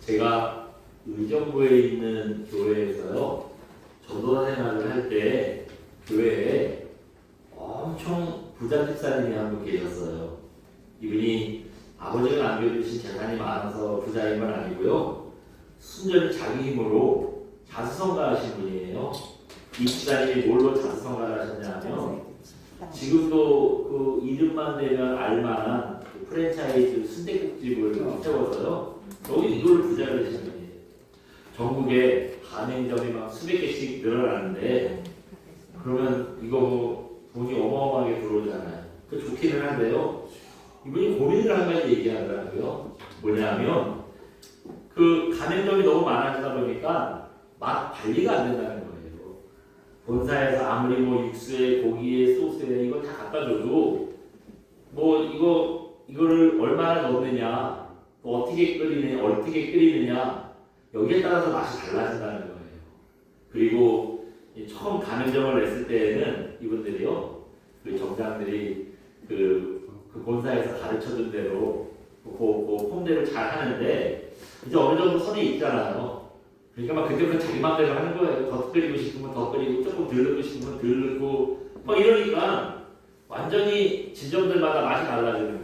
제가 의정부에 있는 교회에서요, 전도사 생활을 할 때 교회에 엄청 부자 집사님이 한 분 계셨어요. 이분이 아버지가 남겨주신 재산이 많아서 부자인 건 아니고요, 순전히 자기 힘으로 자수성가하신 분이에요. 이 집사님이 뭘로 자수성가를 하셨냐면, 지금도 그 이름만 되면 알만한 그 프랜차이즈 순댓국집을 세워서요, 여기 이걸 부자가 되신 분이에요. 전국에 가맹점이 막 수백 개씩 늘어나는데, 그러면 이거 뭐 돈이 어마어마하게 들어오잖아요. 그 좋기는 한데요, 이분이 고민을 한 가지 얘기하더라고요. 뭐냐면, 그 가맹점이 너무 많아지다 보니까 맛 관리가 안 된다는 거예요. 본사에서 아무리 뭐 육수에 고기에 소스에 이거 다 갖다 줘도 뭐 이거를 얼마나 넣느냐, 또 어떻게 끓이느냐, 여기에 따라서 맛이 달라진다는 거예요. 그리고 처음 가맹점을 냈을 때에는 이분들이요, 그 정장들이 그 본사에서 가르쳐준 대로 그 폼대로 잘 하는데, 이제 어느 정도 선이 있잖아요. 그러니까 막 그때부터 자기 맘대로 하는 거예요. 더 끓이고 싶으면 더 끓이고, 조금 덜 넣고 싶으면 덜 넣고, 막 이러니까 완전히 지점들마다 맛이 달라지는 거예요.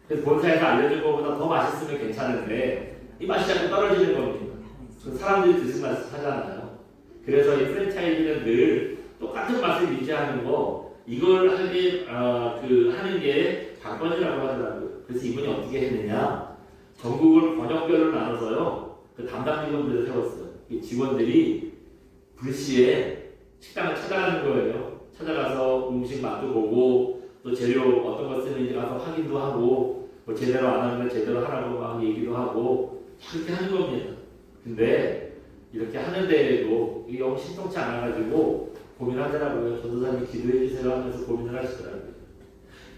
그래서 본사에서 알려준 것보다 더 맛있으면 괜찮은데 이 맛이 자꾸 떨어지는 겁니다. 사람들이 드신 맛을 하잖아요. 그래서 이 프랜차이즈는 늘 똑같은 맛을 유지하는 거, 이걸 하는 게 관건이라고 하더라고요. 그래서 이분이 어떻게 했느냐, 전국을 번역별로 나눠서요, 그 담당 직원들을 세웠어요. 이 직원들이 불시에 식당을 찾아가는 거예요. 찾아가서 음식 맛도 보고, 또 재료 어떤 거 쓰는지 가서 확인도 하고, 뭐 제대로 안 하는 걸 제대로 하라고 막 얘기도 하고, 그렇게 하는 겁니다. 근데 이렇게 하는데도 이게 영 신통치 않아가지고 고민하더라고요. 전도사님 기도해 주세요 하면서 고민을 하시더라고요.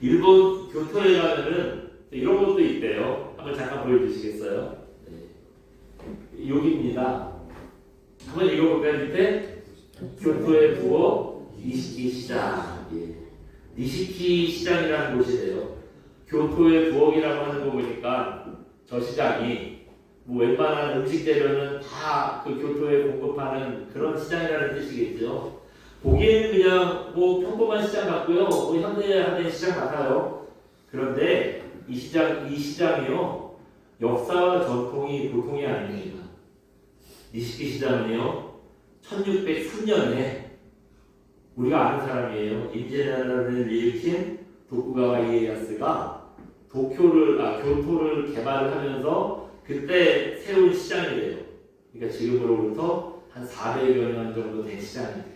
일본 교토에 가면은 이런 것도 있대요. 한번 잠깐 보여주시겠어요? 네. 여기입니다. 한번 읽어볼까요? 밑에 교토의 부엌 니시키 시장. 예. 니시키 시장이라는 곳이래요. 교토의 부엌이라고 하는 거 보니까 저 시장이 뭐 웬만한 음식 재료는 다 그 교토에 공급하는 그런 시장이라는 뜻이겠죠. 보기에는 그냥 뭐 평범한 시장 같고요, 뭐 현대화된 시장 같아요. 그런데 이 시장이요, 역사와 전통이 보통이 아닙니다. 니시키 시장은요, 1603년에 우리가 아는 사람이에요. 임진왜란을 일으킨 도쿠가와 이에야스가 교토를 개발을 하면서 그때 세운 시장이래요. 그러니까 지금으로부터 한 400여 년 정도 된 시장이에요.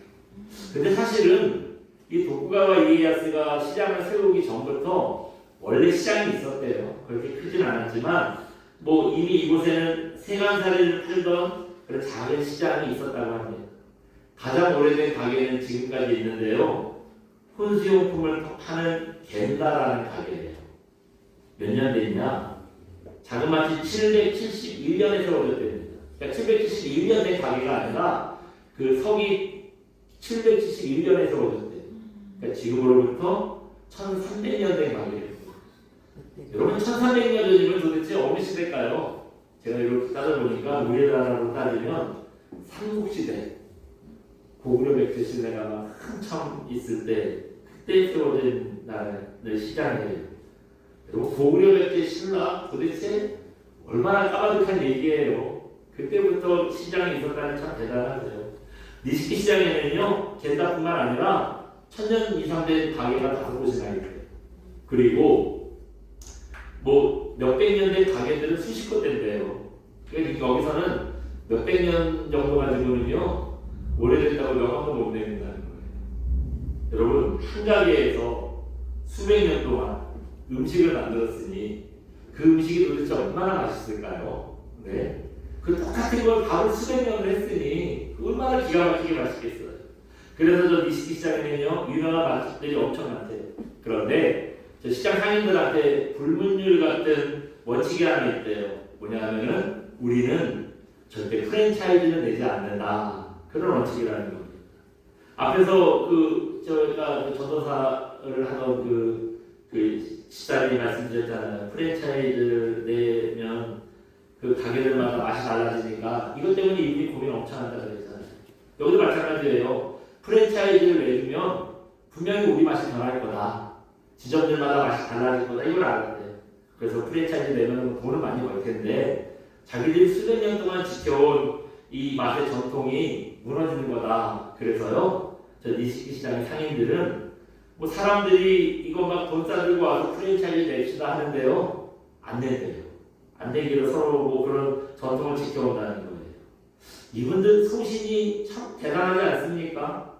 근데 사실은 이 도쿠가와 이에야스가 시장을 세우기 전부터 원래 시장이 있었대요. 그렇게 크진 않았지만 뭐 이미 이곳에는 생한사를 팔던 그런 작은 시장이 있었다고 합니다. 가장 오래된 가게는 지금까지 있는데요, 혼수용품을 파는 겐다라는 가게예요. 몇 년 됐냐? 자그마치 771년에 세워졌답니다. 그러니까 771년 된 가게가 아니라 그 석이 771년에 세워졌대요. 그러니까 지금으로부터 1300년 된 가게예요. 여러분, 1300년 전이면 도대체 어느 시대일까요? 제가 이렇게 따져보니까 우리나라로 따지면 삼국시대, 고구려 백제 시대가 막 한참 있을 때 그때 세워진 나라의 시장이에요. 여러분, 고구려 백제 신라 도대체 얼마나 까마득한 얘기예요. 그때부터 시장이 있었다는 참 대단하죠. 니시키 시장에는요, 겐다뿐만 아니라 1000년 이상 된 가게가 5곳이나 있어요. 그리고 뭐 몇백 년 된 가게들은 수십 곳된대요. 그러니까 여기서는 몇백 년 정도 가지고는요, 오래됐다고 명함도 못 내린다는 거예요. 여러분, 한 가게에서 수백 년 동안 음식을 만들었으니 그 음식이 도대체 얼마나 맛있을까요? 네. 그 똑같은 걸 밥을 수백 년을 했으니 얼마나 기가 막히게 맛있겠어요. 그래서 저 니시키 시장에는요, 유명한 맛집들이 엄청 많대요. 그런데 저 시장 상인들한테 불문율 같은 원칙이 하나 있대요. 뭐냐 하면은 우리는 절대 프랜차이즈는 내지 않는다. 그런 원칙이라는 겁니다. 앞에서 저희가 전도사를 하던 그 시장이 말씀드렸잖아요. 프랜차이즈를 내면 그 가게들마다 맛이 달라지니까 이것 때문에 이분이 고민 엄청 한다 그랬잖아요. 여기도 마찬가지예요. 프랜차이즈를 내주면 분명히 우리 맛이 변할 거다. 지점들마다 맛이 달라질 거다. 이걸 알았대요. 그래서 프랜차이즈 내면 돈을 많이 벌 텐데 자기들이 수백 년 동안 지켜온 이 맛의 전통이 무너지는 거다. 그래서요, 저 니시키 시장의 상인들은 뭐 사람들이 이거 막 돈 싸들고 와서 프랜차이즈 냅시다 하는데요, 안 낸대요. 안 되기로 서로 뭐 그런 전통을 지켜온다는 거예요. 이분들 소신이 참 대단하지 않습니까?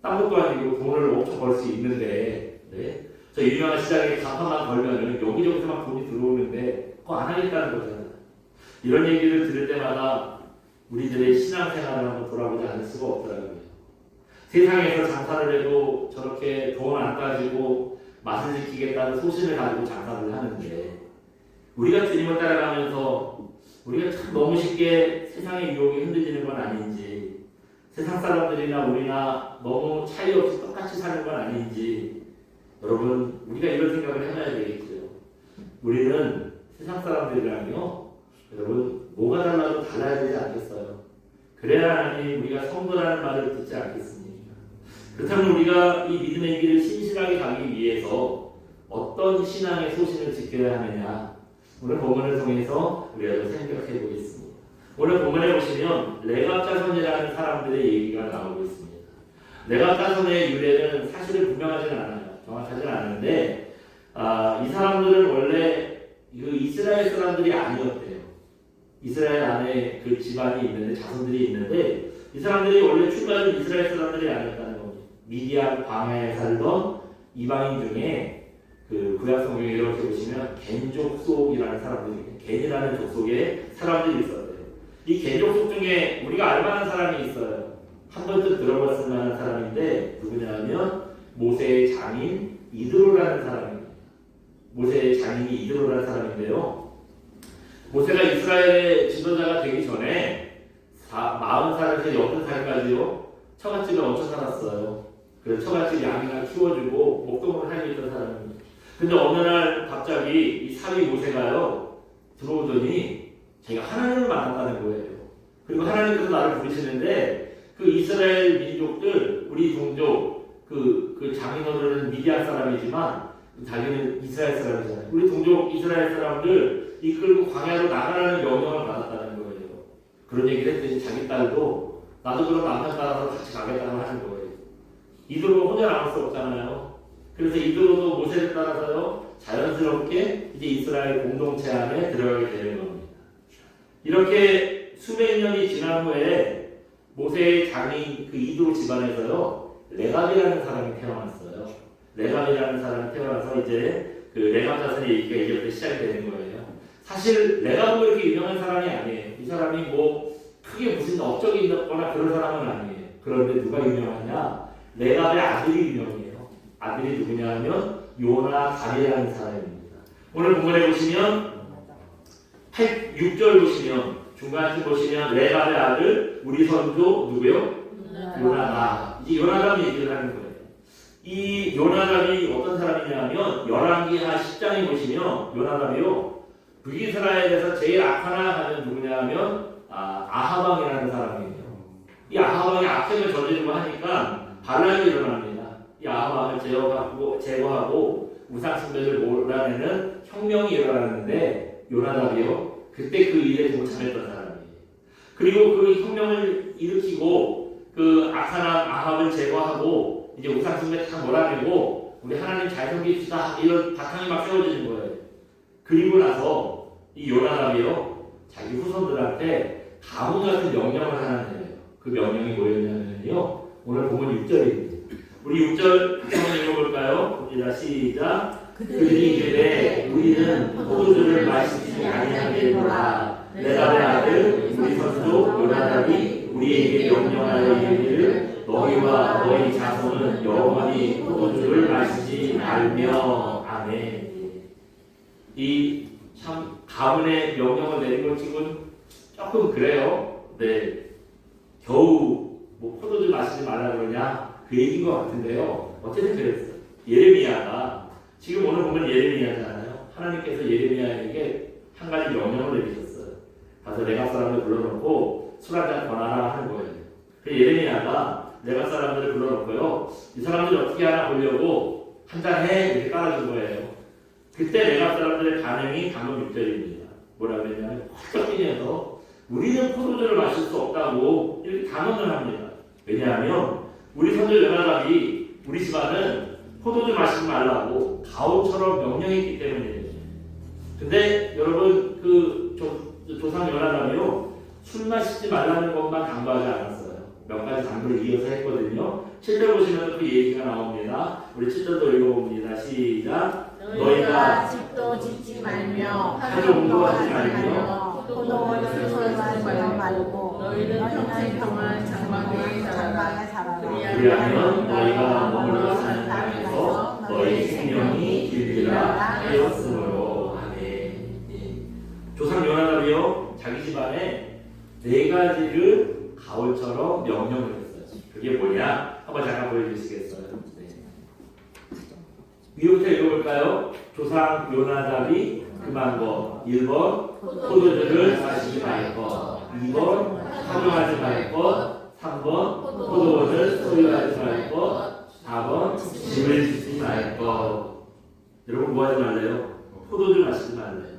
딴 것도 아니고 돈을 엄청 벌 수 있는데, 네? 저 유명한 시장에 간판만 걸면은 여기저기서 막 돈이 들어오는데 그거 안 하겠다는 거잖아요. 이런 얘기를 들을 때마다 우리들의 신앙생활을 한번 돌아보지 않을 수가 없더라고요. 세상에서 장사를 해도 저렇게 돈 안 따지고 맛을 지키겠다는 소신을 가지고 장사를 하는데 우리가 주님을 따라가면서 우리가 참 너무 쉽게 세상의 유혹에 흔들리는 건 아닌지, 세상 사람들이나 우리나 너무 차이 없이 똑같이 사는 건 아닌지, 여러분 우리가 이런 생각을 해봐야 되겠죠. 우리는 세상 사람들이랑요, 여러분 뭐가 달라도 달라야 되지 않겠어요? 그래야 하나님 우리가 성도라는 말을 듣지 않겠습니까? 그렇다면 우리가 이 믿음의 길을 신실하게 가기 위해서 어떤 신앙의 소신을 지켜야 하느냐, 오늘 본문을 통해서 우리가 좀 생각해 보겠습니다. 오늘 본문에 보시면 레갑 자손이라는 사람들의 얘기가 나오고 있습니다. 레갑 자손의 유래는 사실은 분명하지는 않아요. 정확하지는 않은데 이 사람들은 원래 그 이스라엘 사람들이 아니었대요. 이스라엘 안에 그 집안이 있는데, 자손들이 있는데 이 사람들이 원래 출발은 이스라엘 사람들이 아니었다는 겁니다. 미디안 광야에 살던 이방인 중에 그 구약 성경에 이렇게 보시면 겐 족속이라는 사람들이, 겐이라는 족속에 사람들이 있었대요. 이 겐 족속 중에 우리가 알만한 사람이 있어요. 한 번쯤 들어봤을 만한 사람인데 누구냐면 모세의 장인 이드로라는 사람입니다. 모세의 장인이 이드로라는 사람인데요. 모세가 이스라엘의 지도자가 되기 전에 40살에서 60살까지요 처갓집에 얹혀 살았어요. 그래서 처갓집 양이나 키워주고 목동을 하고 있던 사람입니다. 근데 어느 날 갑자기 이 사위 모세가요 들어오더니 자기가 하나님을 만났다는 거예요. 그리고 하나님께서 나를 부르시는데 그 이스라엘 민족들, 우리 동족 그 장인어른은 미디안 사람이지만 자기는 이스라엘 사람이잖아요. 우리 동족 이스라엘 사람들 이끌고 광야로 나가라는 명령을 받았다는 거예요. 그런 얘기를 했더니 자기 딸도 나도 그럼 남편 따라서 같이 가겠다고 하는 거예요. 이드로가 혼자 남을 수 없잖아요. 그래서 이드로도 모세를 따라서요 자연스럽게 이제 이스라엘 공동체 안에 들어가게 되는 겁니다. 이렇게 수백 년이 지난 후에 모세의 장인 그 이드로 집안에서요 레갑이라는 사람이 태어났어요. 레갑이라는 사람이 태어나서 이제 그 레갑 자손의 얘기가 이제부터 시작이 되는 거예요. 사실 레갑은 그렇게 유명한 사람이 아니에요. 이 사람이 뭐 크게 무슨 업적이 있거나 그런 사람은 아니에요. 그런데 누가 유명하냐? 레갑의 아들이 유명해요. 아들이 누구냐 하면 요나단이라는 사람입니다. 오늘 본문에 보시면 6절 보시면 중간쯤 보시면 레갑의 아들 우리 선조 누구요? 요나단. 이제 요나단 얘기를 하는 거예요. 이 요나단이 어떤 사람이냐면 열왕기하 10장에 보시면 요나단이요 북이스라엘에서 제일 악하나 하면 누구냐 하면 아하방이라는 사람이에요. 이 아하방이 악행을 저지르고 하니까 반란이 일어납니다. 이 아하방을 제거하고 우상숭배를 몰아내는 혁명이 일어났는데 요나단이요 그때 그 일에 동참했던 사람이에요. 그리고 그 혁명을 일으키고 그 악한 아합을 제거하고 이제 우상숭배 다 몰아내고 우리 하나님 잘 섬깁시다 이런 바탕이 막 세워지는 거예요. 그리고 나서 이 요나단이요 자기 후손들한테 가문 같은 명령을 하나 내려요. 그 명령이 뭐였냐면요 오늘 보면 6절입니다. 우리 6절 한번 읽어볼까요? 시작. 그들이 이르되 우리는 포도주를 마시지 아니하겠노라. 레갑의 아들 우리 선조 요나단이 우리에게 명령하여 이르기를 너희와 너희 자손은 영원히 포도주를 마시지 말며. 아멘. 이 참 가문의 명령을 내린 것 치고는 조금 그래요. 네, 겨우 뭐 포도주 마시지 말라 그러냐 그 얘기인 것 같은데요. 어쨌든 그랬어요. 예레미야가 지금 오늘 보면 예레미야잖아요. 하나님께서 예레미야에게 한 가지 명령을 내리셨어요. 가서 레갑 사람들 불러놓고 술 한잔 권하라 하는 거예요. 그 예레미야가 레갑 사람들을 불러놓고요. 이 사람들이 어떻게 하나 보려고 한잔 해 이렇게 깔아준 거예요. 그때 레갑 사람들의 반응이 방금 6절입니다. 뭐라 그랬냐면 펄쩍 뛰면서 우리는 포도주를 마실 수 없다고 이렇게 단언을 합니다. 왜냐하면 우리 선조 요나답이 우리 집안은 포도주 마시지 말라고 가오처럼 명령했기 때문이에요. 근데 여러분 그 조상 요나답이요 술 마시지 말라는 것만 당부하지 않았어요. 몇 가지 당부를 이어서 했거든요. 7절 보시면 그 얘기가 나옵니다. 우리 7절도 읽어봅니다. 시작. 너희가 집도 짓지 말며 가족도 하지 말며 포도원을 소유하지 말고 너희는 평생 동안 장막에 살아라. 그리하면 너희가 머물러 사는 땅에서 너희 생명이 길리라 하였으므로. 아멘. 조상 요나답이요 자기 집안에 4가지를 가오처럼 명령을 했어요. 그게 뭐냐? 한번 잠깐 보여주시겠어요? 네. 위부터 읽어볼까요? 조상 요나답이 금한 것 1번 포도주를 마시지 말 것, 2번 사용하지 말 것, 3번 포도원을 소유하지 말 것, 4번 집을 짓지 말 것. 여러분 뭐 하지 말래요? 포도주 마시지 말래요.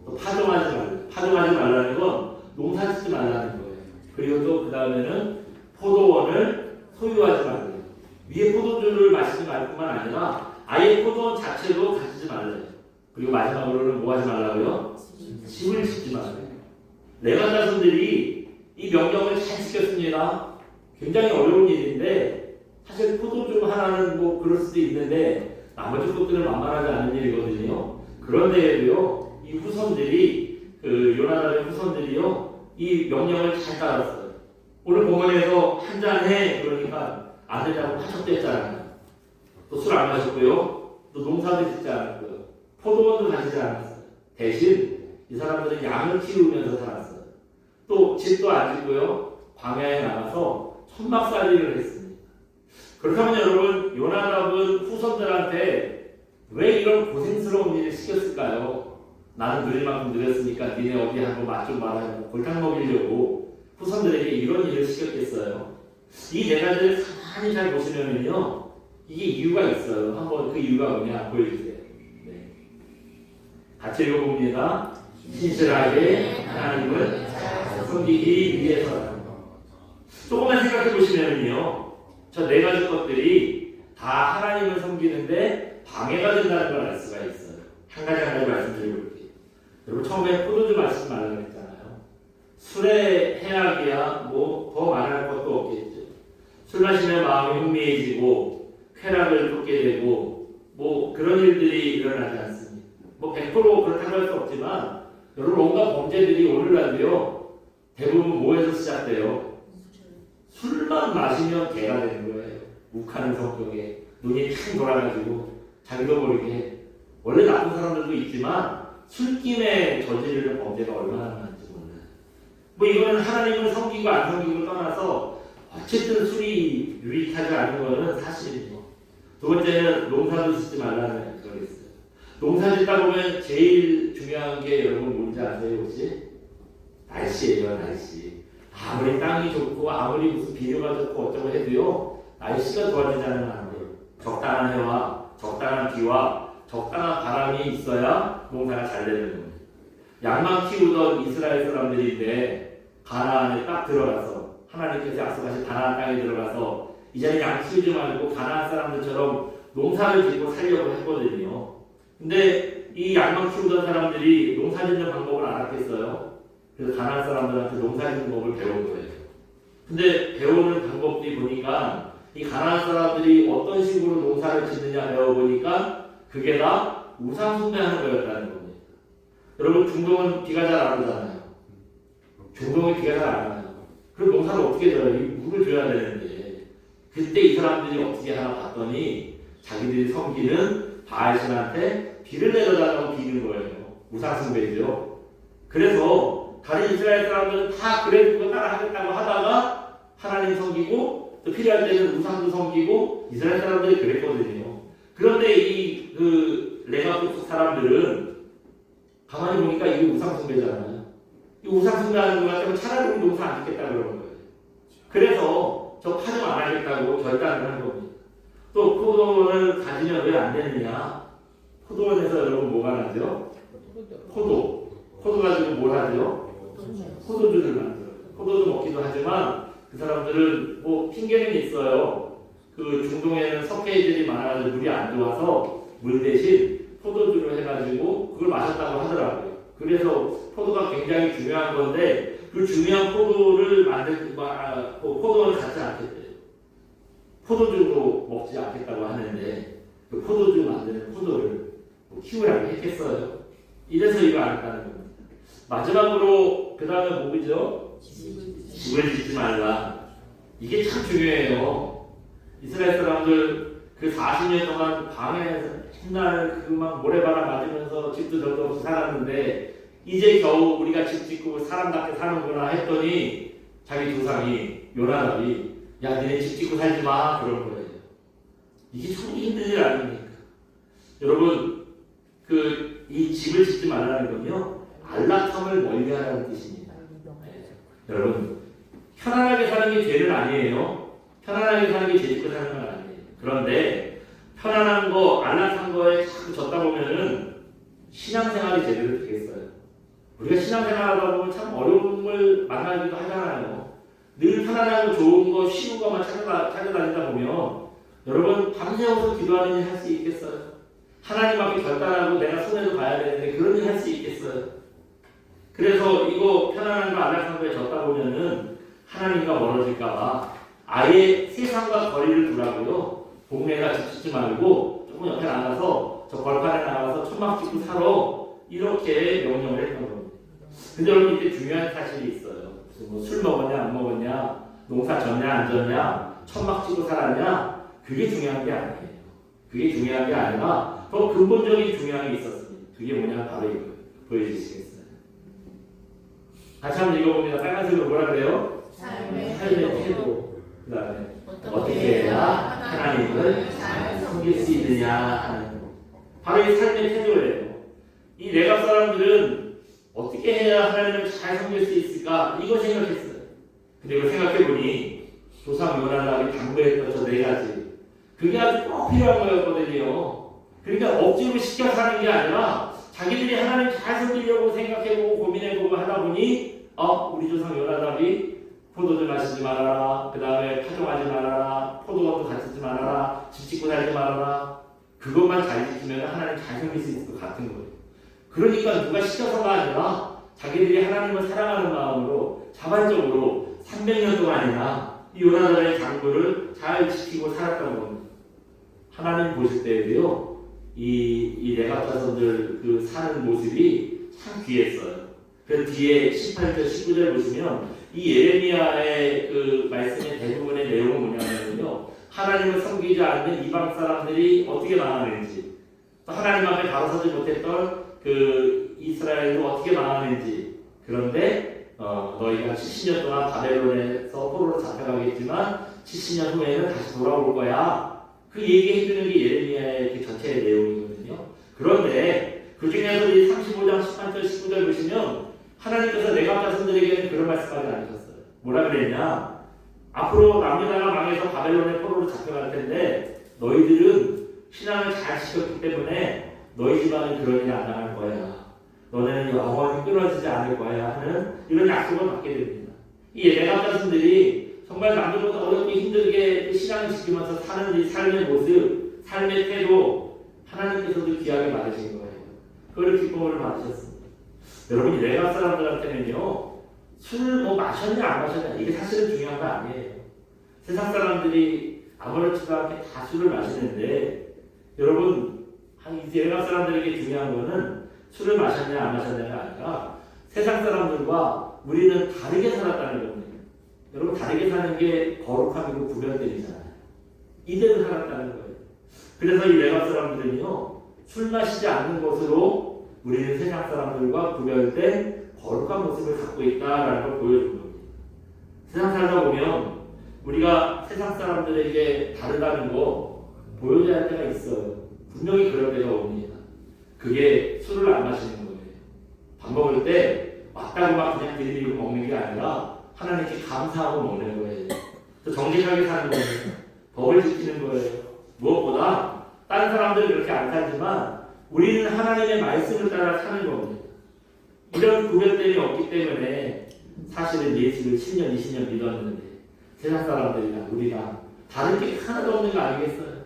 또 파종하지 말래요. 파종하지 말라는 건 농사 짓지 말라는 거예요. 그리고 또 그 다음에는 포도원을 소유하지 말래요. 위에 포도주를 마시지 말 뿐만 아니라 아예 포도원 자체도 가지지 말래요. 그리고 마지막으로는 뭐 하지 말라고요? 집을 짓지 말아요. 레갑 자손들이 이 명령을 잘 지켰습니다. 굉장히 어려운 일인데 사실 포도주 하나는 뭐 그럴 수도 있는데 나머지 것들은 만만하지 않은 일이거든요. 그런데도요 이 후손들이 그 요나답의 후손들이요 이 명령을 잘 따랐어요. 오늘 본문에서 한잔해 그러니까 안 되자고 파촉됐잖아요. 또 술 안 마셨고요. 또 농사도 짓지 않았고요. 포도원도 가지지 않았어요. 대신 이 사람들은 양을 키우면서 살았어요. 또 집도 안 짓고요. 광야에 나가서 천막살이를 했습니다. 그렇다면 여러분 요나답은 후손들한테 왜 이런 고생스러운 일을 시켰을까요? 나는 누릴 만큼 누렸으니까 니네 어디 한번 맛 좀 봐라 골탕 먹이려고 후손들에게 이런 일을 시켰겠어요. 이 4가지를 가만히 잘 보시면요 이게 이유가 있어요. 한번 그 이유가 뭐냐 보여주세요. 네. 같이 읽어봅니다. 신실하게 하나님을 섬기기 위해서라는 것. 조금만 생각해 보시면요 저 4가지 것들이 다 하나님을 섬기는데 방해가 된다는 걸 알 수가 있어요. 한 가지 말씀드려볼게요. 여러분 처음에 포도주 마시지 말라고 했잖아요. 술의 해악이야 뭐 더 말할 것도 없겠죠. 술 마시면 마음이 흥미해지고 쾌락을 쫓게 되고 뭐 그런 일들이 일어나지 않습니다. 뭐 100% 그렇다고 할 수 없지만 여러분 온갖 범죄들이 오늘날도요 대부분 뭐에서 시작돼요? 술만 마시면 개가 되는 거예요. 욱하는 성격에 눈이 탁 돌아가지고 자기도 모르게 원래 나쁜 사람들도 있지만 술김에 저지르는 범죄가 얼마나 많은지 몰라요. 뭐 이거는 하나님을 섬기고 안 섬기고 떠나서 어쨌든 술이 유익하지 않은 거는 사실이죠. 두 번째는 농사도 짓지 말라는 그거 있어요. 농사 짓다 보면 제일 중요한 게 여러분 뭔지 아세요 혹시? 날씨예요. 날씨. 아무리 땅이 좋고 아무리 무슨 비료가 좋고 어쩌고 해도요 날씨가 좋아지지 않으면 안 돼요. 적당한 해와 적당한 비와 적당한 바람이 있어야 농사가 잘 되는 거예요. 양만 키우던 이스라엘 사람들인데 가나안에 딱 들어가서 하나님께서 약속하신 가나안 땅에 들어가서 이제는 양 키우지 말고 가나안 사람들처럼 농사를 짓고 살려고 했거든요. 근데 이 양만 키우던 사람들이 농사 짓는 방법을 알았겠어요. 그래서 가나안 사람들한테 농사 짓는 법을 배운 거예요. 근데 배우는 방법들이 보니까 이 가나안 사람들이 어떤 식으로 농사를 짓느냐 배워보니까 그게 다 우상 숭배하는 거였다는 겁니다. 여러분 중동은 비가 잘 안 오잖아요. 중동은 비가 잘 안 와요. 그럼 농사를 어떻게 져요? 물을 줘야 되는데 그때 이 사람들이 어떻게 하나 봤더니 자기들이 섬기는 바알신한테 비를 내려달라고 비는 거예요. 우상 숭배죠. 그래서 다른 이스라엘 사람들은 다 그래 그거 따라 하겠다고 하다가 하나님 섬기고 또 필요할 때는 우상도 섬기고 이스라엘 사람들이 그랬거든요. 그런데 이 레갑 사람들은 가만히 보니까 이게 우상 숭배잖아요. 이 우상 숭배하는 것 같으면 차라리 우리 농사 안 짓겠다 그러는 거예요. 그래서 저 파종 안 하겠다고 결단을 한 겁니다. 또 포도원을 가지면 왜 안 되느냐? 포도원에서 여러분 뭐가 나죠? 포도 가지고 뭘 하죠? 포도주를 만들어요. 포도주 먹기도 하지만 그 사람들은 뭐 핑계는 있어요. 그 중동에는 석회들이 많아가지고 물이 안 좋아서 물 대신 포도주를 해가지고 그걸 마셨다고 하더라고요. 그래서 포도가 굉장히 중요한 건데 그 중요한 포도를 포도를 갖지 않겠대요. 포도주로 먹지 않겠다고 하는데 그 포도주 만드는 포도를 키우라고 했겠어요. 이래서 이거 안 했다는 겁니다. 마지막으로 그 다음에 뭐죠? 집을 짓지 말라. 이게 참 중요해요. 이스라엘 사람들 그 40년 동안 방에서 맨날 그만 모래바람 맞으면서 집도 저도 없이 살았는데 이제 겨우 우리가 집 짓고 사람답게 사는구나 했더니 자기 조상이 요나답이 야 니네 집 짓고 살지 마 그런 거예요. 이게 참 힘든 일 아닙니까? 여러분 이 집을 짓지 말라는 건요 안락함을 멀리하라는 뜻입니다. 여러분 편안하게 사는 게 죄는 아니에요. 편안하게 사는 게 죄 짓고 사는 건 아니에요. 그런데 편안한 거 안락한 거에 자꾸 젖다 보면은 신앙생활이 제대로 되겠어요. 우리가 신앙생활하다 보면 참 어려움을 만나기도 하잖아요. 늘 편안하고 좋은 거 쉬운 것만 찾아다니다 보면 여러분 밤새워서 기도하는 일 할 수 있겠어요? 하나님 앞에 결단하고 내가 손해도 봐야 되는데 그런 일 할 수 있겠어요? 그래서 이거 편안한 거 안락한 거에 젖다 보면은 하나님과 멀어질까봐 아예 세상과 거리를 두라고요. 동네에다 집 짓지 말고 조금 옆에 나가서 저 벌판에 나가서 천막 짓고 살아 이렇게 명령을 했던 겁니다. 근데 여러분 이때 중요한 사실이 있어요. 무슨 뭐 술 먹었냐 안 먹었냐 농사 졌냐 안 졌냐 천막 짓고 살았냐 그게 중요한 게 아니에요. 그게 중요한 게 아니라 더 근본적인 중요한 게 있었습니다. 그게 뭐냐 바로 이거 보여주시겠어요? 다시 한번 읽어봅니다. 빨간색으로 뭐라 그래요? 삶의 태도. 그 다음에 어떻게 해야 하나님을 잘 섬길 수 있느냐 하는 거. 바로 이 삶의 태도예요. 이 레갑 사람들은 어떻게 해야 하나님을 잘 섬길 수 있을까 이거 생각했어요. 근데 이거 생각해보니 조상 요나답이 당부했던 저 4가지 그게 아주 꼭 필요한 거였거든요. 그러니까 억지로 시켜 사는 게 아니라 자기들이 하나님 잘 섬기려고 생각해보고 고민해보고 하다 보니 우리 조상 요나답이 포도주 마시지 말아라. 그 다음에 파종하지 말아라. 포도원도 갖지 말아라. 집 짓고 살지 말아라. 그것만 잘 지키면 하나님 잘 섬길 수 있을 것 같은 거예요. 그러니까 누가 시켜서가 아니라 자기들이 하나님을 사랑하는 마음으로 자발적으로 300년 동안이나 이 요나단의 장부를 잘 지키고 살았던 겁니다. 하나님 보실 때에도요 이 레갑 자손들 그 사는 모습이 참 귀했어요. 그 뒤에 18절 19절 보시면 이 예레미야의 그 말씀의 대부분의 내용은 뭐냐면요 하나님을 섬기지 않는 이방 사람들이 어떻게 망하는지 또 하나님 앞에 바로 서지 못했던 그 이스라엘도 어떻게 망하는지 그런데 너희가 70년 동안 바벨론에서 포로로 잡혀가겠지만 70년 후에는 다시 돌아올 거야 그 얘기해주는 게 예레미야의 그 전체의 내용이거든요. 그런데 그 중에서 이 35장 18절 19절 보시면 하나님께서 레갑 자손들에게는 그런 말씀까지 안 하셨어요. 뭐라 그랬냐? 앞으로 남유다가 망해서 바벨론의 포로로 잡혀갈 텐데 너희들은 신앙을 잘 지켰기 때문에 너희 집안은 그런 일이 안 당할 거야. 너네는 영원히 끊어지지 않을 거야 하는 이런 약속을 받게 됩니다. 이 레갑 자손들이 정말 남들보다 어렵게 힘들게 신앙을 지키면서 사는 이 삶의 모습, 삶의 태도 하나님께서도 귀하게 받으신 거예요. 그걸 기쁨을 받으셨습니다. 여러분 이 레갑 사람들한테는요 술 뭐 마셨냐 안 마셨냐 이게 사실은 중요한 거 아니에요. 세상 사람들이 아무렇지도 않게 다 술을 마시는데 여러분 이 레갑 사람들에게 중요한 거는 술을 마셨냐 안 마셨냐가 아니라 세상 사람들과 우리는 다르게 살았다는 겁니다. 여러분 다르게 사는 게 거룩함이고 구별됨이잖아요. 이대로 살았다는 거예요. 그래서 이 레갑 사람들은요 술 마시지 않는 것으로 우리는 세상 사람들과 구별된 거룩한 모습을 갖고 있다라는 걸 보여준 겁니다. 세상 살다 보면 우리가 세상 사람들에게 다르다는 거 보여줘야 할 때가 있어요. 분명히 그럴 때가 옵니다. 그게 술을 안 마시는 거예요. 밥 먹을 때 맞다고 막 그냥 들이밀고 먹는 게 아니라 하나님께 감사하고 먹는 거예요. 또 정직하게 사는 거예요. 법을 지키는 거예요. 무엇보다 다른 사람들은 그렇게 안 살지만 우리는 하나님의 말씀을 따라 사는 겁니다. 이런 구별됨이 없기 때문에 사실은 예수를 10년, 20년 믿었는데 세상 사람들이랑 우리랑 다른 게 하나도 없는 거 아니겠어요?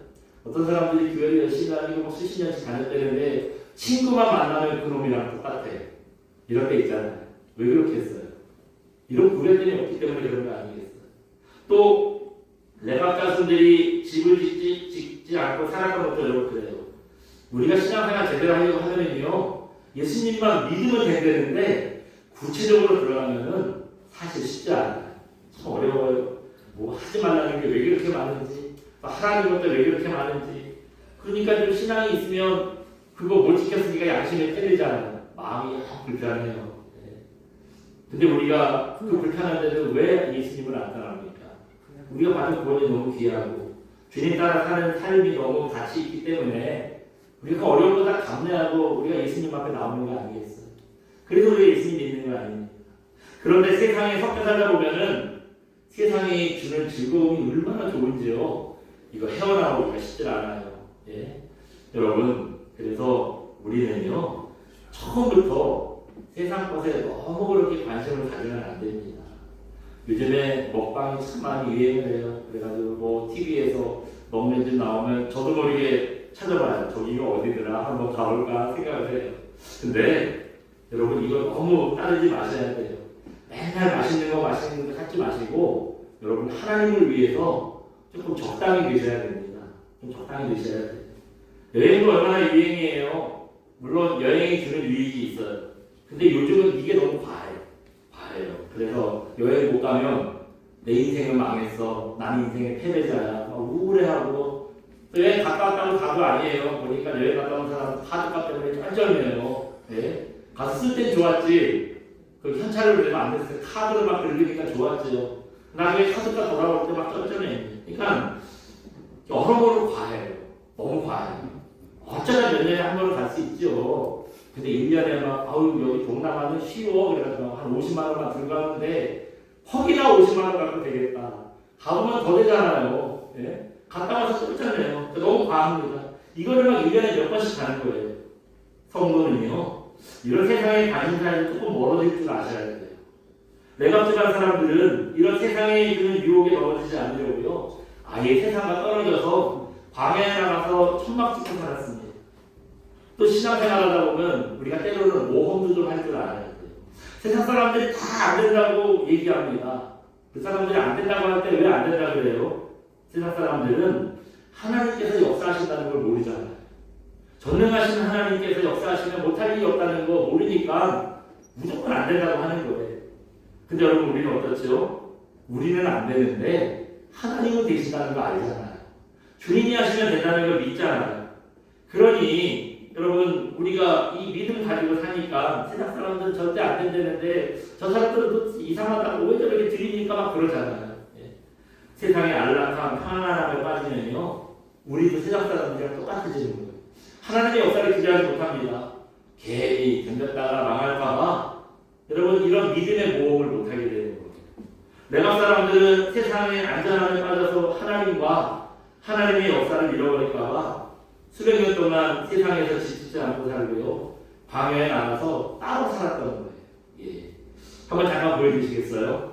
어떤 사람들이 교회를 열심히 다니고 수십 년씩 다녔다는데 친구만 만나면 그놈이랑 똑같아. 이런 데 있잖아요. 왜 그렇게 했어요? 이런 구별됨이 없기 때문에 그런 거 아니겠어요? 또 레각 자손들이 집을 짓지 않고 살았던 것도 여러분 그래요. 우리가 신앙생활 제대로 하려고 하면요 예수님만 믿으면 된다는데 구체적으로 들어가면은 사실 쉽지 않아요. 참 어려워요. 뭐 하지 말라는 게 왜 그렇게 많은지, 하라는 것도 왜 그렇게 많은지. 그러니까 좀 신앙이 있으면 그거 못 지켰으니까 양심에 때리잖아요. 마음이 불편해요. 근데 우리가 그 불편한데도 왜 예수님을 안 따라합니까? 우리가 받은 구원이 너무 귀하고 주님 따라 사는 삶이 너무 가치 있기 때문에 우리가 어려운 거 다 감내하고 우리가 예수님 앞에 나오는 거 아니겠어요? 그래서 우리가 예수님 믿는 거 아닙니까? 그런데 세상에 섞여 살다 보면은 세상이 주는 즐거움이 얼마나 좋은지요. 이거 헤어나오기가 쉽지 않아요. 예? 여러분, 그래서 우리는요 처음부터 세상 것에 너무 그렇게 관심을 가지면 안 됩니다. 요즘에 먹방이 참 많이 유행을 해요. 그래가지고 뭐 TV에서 먹는 집 나오면 저도 모르게 찾아봐요. 저기가 어디더라 한번 가볼까 생각을 해요. 근데 여러분 이거 너무 따르지 마셔야 돼요. 맨날 맛있는 거 찾지 마시고 여러분 하나님을 위해서 조금 적당히 드셔야 됩니다. 좀 적당히 드셔야 돼요. 여행도 얼마나 유행이에요. 물론 여행이 주는 유익이 있어요. 근데 요즘은 이게 너무 과해요. 그래서 여행 못 가면 내 인생은 망했어. 남 인생의 패배자야. 막 우울해하고 여행 갔다 왔다고 다도 아니에요. 보니까 여행 갔다 온 사람 카드값 때문에 쩔쩔매요. 네? 가서 쓸 땐 좋았지. 그 현찰을 내면 안 됐어요. 카드를 막 긁으니까 좋았죠. 나중에 카드가 돌아올 때 막 쩔쩔매. 그러니까 여러모로 과해요. 너무 과해요. 어쩌다 몇 년에 한 번은 갈 수 있죠. 근데 1년에 막 여기 동남아는 쉬워. 그래가지고 한 50만 원만 들고 가는데 거기다 50만 원 갖고 되겠다. 가보면 더 되잖아요. 예? 갔다 와서 쩔쩔매요. 너무 과합니다. 이거를 막 1년에 몇 번씩 가는 거예요. 성도는요. 이런 세상의 관심사에서 조금 멀어질 줄 아셔야 돼요. 내갑질한 사람들은 이런 세상에 있는 유혹에 넘어지지 않으려고요. 아예 세상과 떨어져서 광야에 나가서 천막 짓고 살았습니다. 또 신앙생활 하다 보면 우리가 때로는 모험도 좀 할 줄 알아야 돼요. 세상 사람들이 다 안 된다고 얘기합니다. 그 사람들이 안 된다고 할 때 왜 안 된다고 그래요? 세상 사람들은 하나님께서 역사하신다는 걸 모르잖아요. 전능하신 하나님께서 역사하시면 못할 일이 없다는 거 모르니까 무조건 안 된다고 하는 거예요. 근데 여러분 우리는 어떻죠? 우리는 안 되는데 하나님은 되신다는 거 알잖아요. 주님이 하시면 된다는 걸 믿잖아요. 그러니 여러분 우리가 이 믿음 가지고 사니까 세상 사람들은 절대 안 된다는데 저 사람들은 또 이상하다고 왜 저렇게 들이니까 막 그러잖아요. 예. 세상에 안락함, 평안함에 빠지면요 우리도 세상 사람들이랑 똑같아지는 거예요. 하나님의 역사를 기대하지 못합니다. 괜히 덤볐다가 망할까봐 여러분 이런 믿음의 모험을 못하게 되는 거예요. 내가 사람들은 세상의 안전함에 빠져서 하나님과 하나님의 역사를 잃어버릴까봐 수백 년 동안 세상에서 지치지 않고 살고요. 광야에 나가서 따로 살았던 거예요. 예. 한번 잠깐 보여주시겠어요?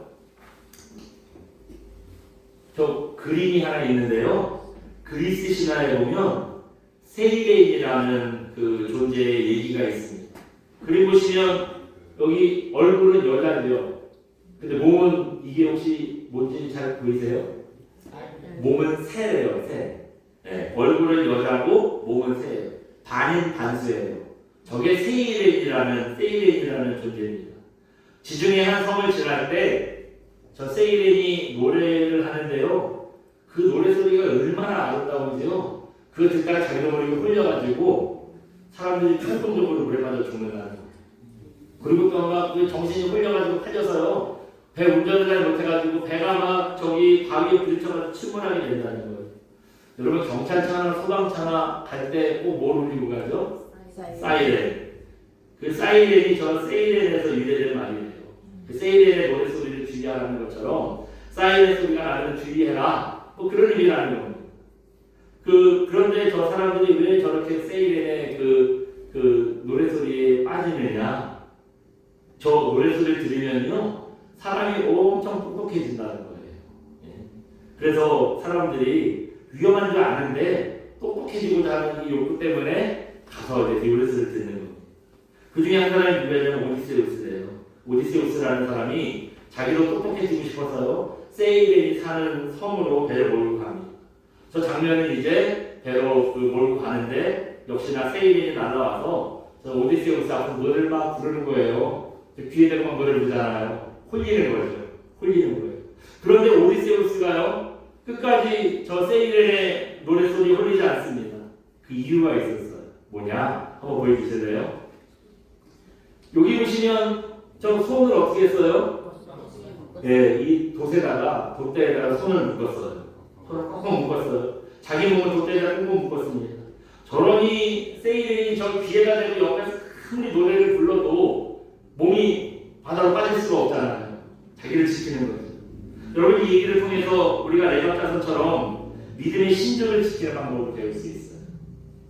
저 그림이 하나 있는데요. 그리스 신화에 보면 세이레인이라는 그 존재의 얘기가 있습니다. 그림 보시면 여기 얼굴은 여자죠. 근데 몸은 이게 혹시 뭔지 잘 보이세요? 몸은 새래요, 새. 네, 얼굴은 여자고 몸은 새예요. 반인 반수예요. 저게 세이렌이라는 존재입니다. 지중해 한 섬을 지날 때 저 세이렌이 노래를 하는데요. 그 노래 소리가 얼마나 아름다운지요. 그거 듣다가 자기도 모르게 홀려가지고 사람들이 충동적으로 물에 빠져 죽는다는 거예요. 그리고 또 막 정신이 홀려가지고 팔려서요. 배 운전을 잘 못해가지고 배가 막 저기 바위에 부딪혀가지고 침몰하게 된다는 거예요. 여러분 경찰차나 소방차나 갈 때 꼭 뭘 울리고 가죠? 사이렌. 그 사이렌이 저 세이렌에서 유래된 말이에요. 그 세이렌의 노래소리를 주의하라는 것처럼 사이렌 소리가 나면 주의해라. 뭐 그런 의미라는 겁니다. 그런데 저 사람들이 왜 저렇게 세이렌의 그 노래소리에 빠지느냐? 저 노래소리를 들으면요, 사람이 엄청 똑똑해진다는 거예요. 예. 그래서 사람들이 위험한 줄 아는데 똑똑해지고자 하는 이 욕구 때문에 가서 이제 노래소리를 듣는 겁니다. 그 중에 한 사람이 누구냐면 오디세우스예요. 오디세우스라는 사람이 자기도 똑똑해지고 싶어서요, 세이렌이 사는 섬으로 배를 몰고 갑니다. 저 장면은 이제 배로 몰고 가는데 역시나 세이렌이 날라와서 저 오디세우스 앞에 노래를 막 부르는 거예요. 귀에 대고 노래를 부르잖아요. 홀리는 거죠. 홀리는 거예요. 그런데 오디세우스가요, 끝까지 저 세이렌의 노래소리에 홀리지 않습니다. 그 이유가 있었어요. 뭐냐? 한번 보여주실래요? 여기 보시면 저 손을 어떻게 했어요? 예, 이 돛대에다가 손을 묶었어요. 손을 꽁꽁 묶었어요. 자기 몸을 돛대에다가 꽁꽁 묶었습니다. 저러니 세이렌이 저 귀에다 대고 옆에서 큰 노래를 불러도 몸이 바다로 빠질 수가 없잖아요. 자기를 지키는 거죠. 여러분, 이 얘기를 통해서 우리가 레바타선처럼 믿음의 신조를 지키는 방법을 배울 수 있어요.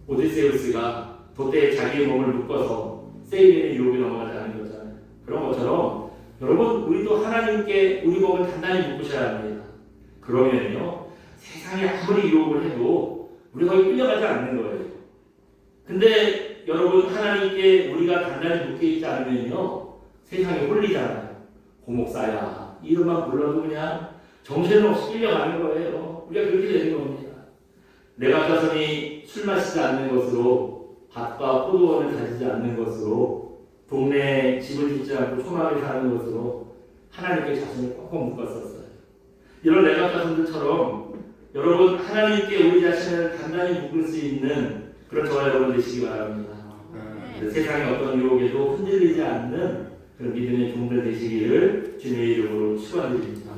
오디세우스가 돛대에 자기의 몸을 묶어서 세이렌의 유혹에 넘어가지 않은 거잖아요. 그런 것처럼 여러분, 우리도 하나님께 우리 몸을 단단히 묶으셔야 합니다. 그러면요, 세상에 아무리 유혹을 해도 우리가 거기 끌려가지 않는 거예요. 근데 여러분, 하나님께 우리가 단단히 묶여있지 않으면요, 세상에 홀리잖아요. 고목사야 이름만 불러도 그냥 정신없이 끌려가는 거예요. 우리가 그렇게 되는 겁니다. 레바타선이 술 마시지 않는 것으로, 밭과 포도원을 다지지 않는 것으로, 동네에 집을 짓지 않고 초막을 사는 것으로 하나님께 자신을 꼭 묶었었어요. 이런 레바타선들처럼 여러분, 하나님께 우리 자신을 단단히 묶을 수 있는 그런 저와 여러분 되시기 바랍니다. 세상의 어떤 유혹에도 흔들리지 않는 그런 믿음의 종들 되시기를 주님의 이름으로 축원드립니다.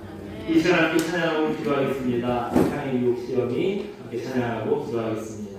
이 시간 함께 찬양하고 기도하겠습니다. 세상의 유혹 시험이 함께 찬양하고 기도하겠습니다.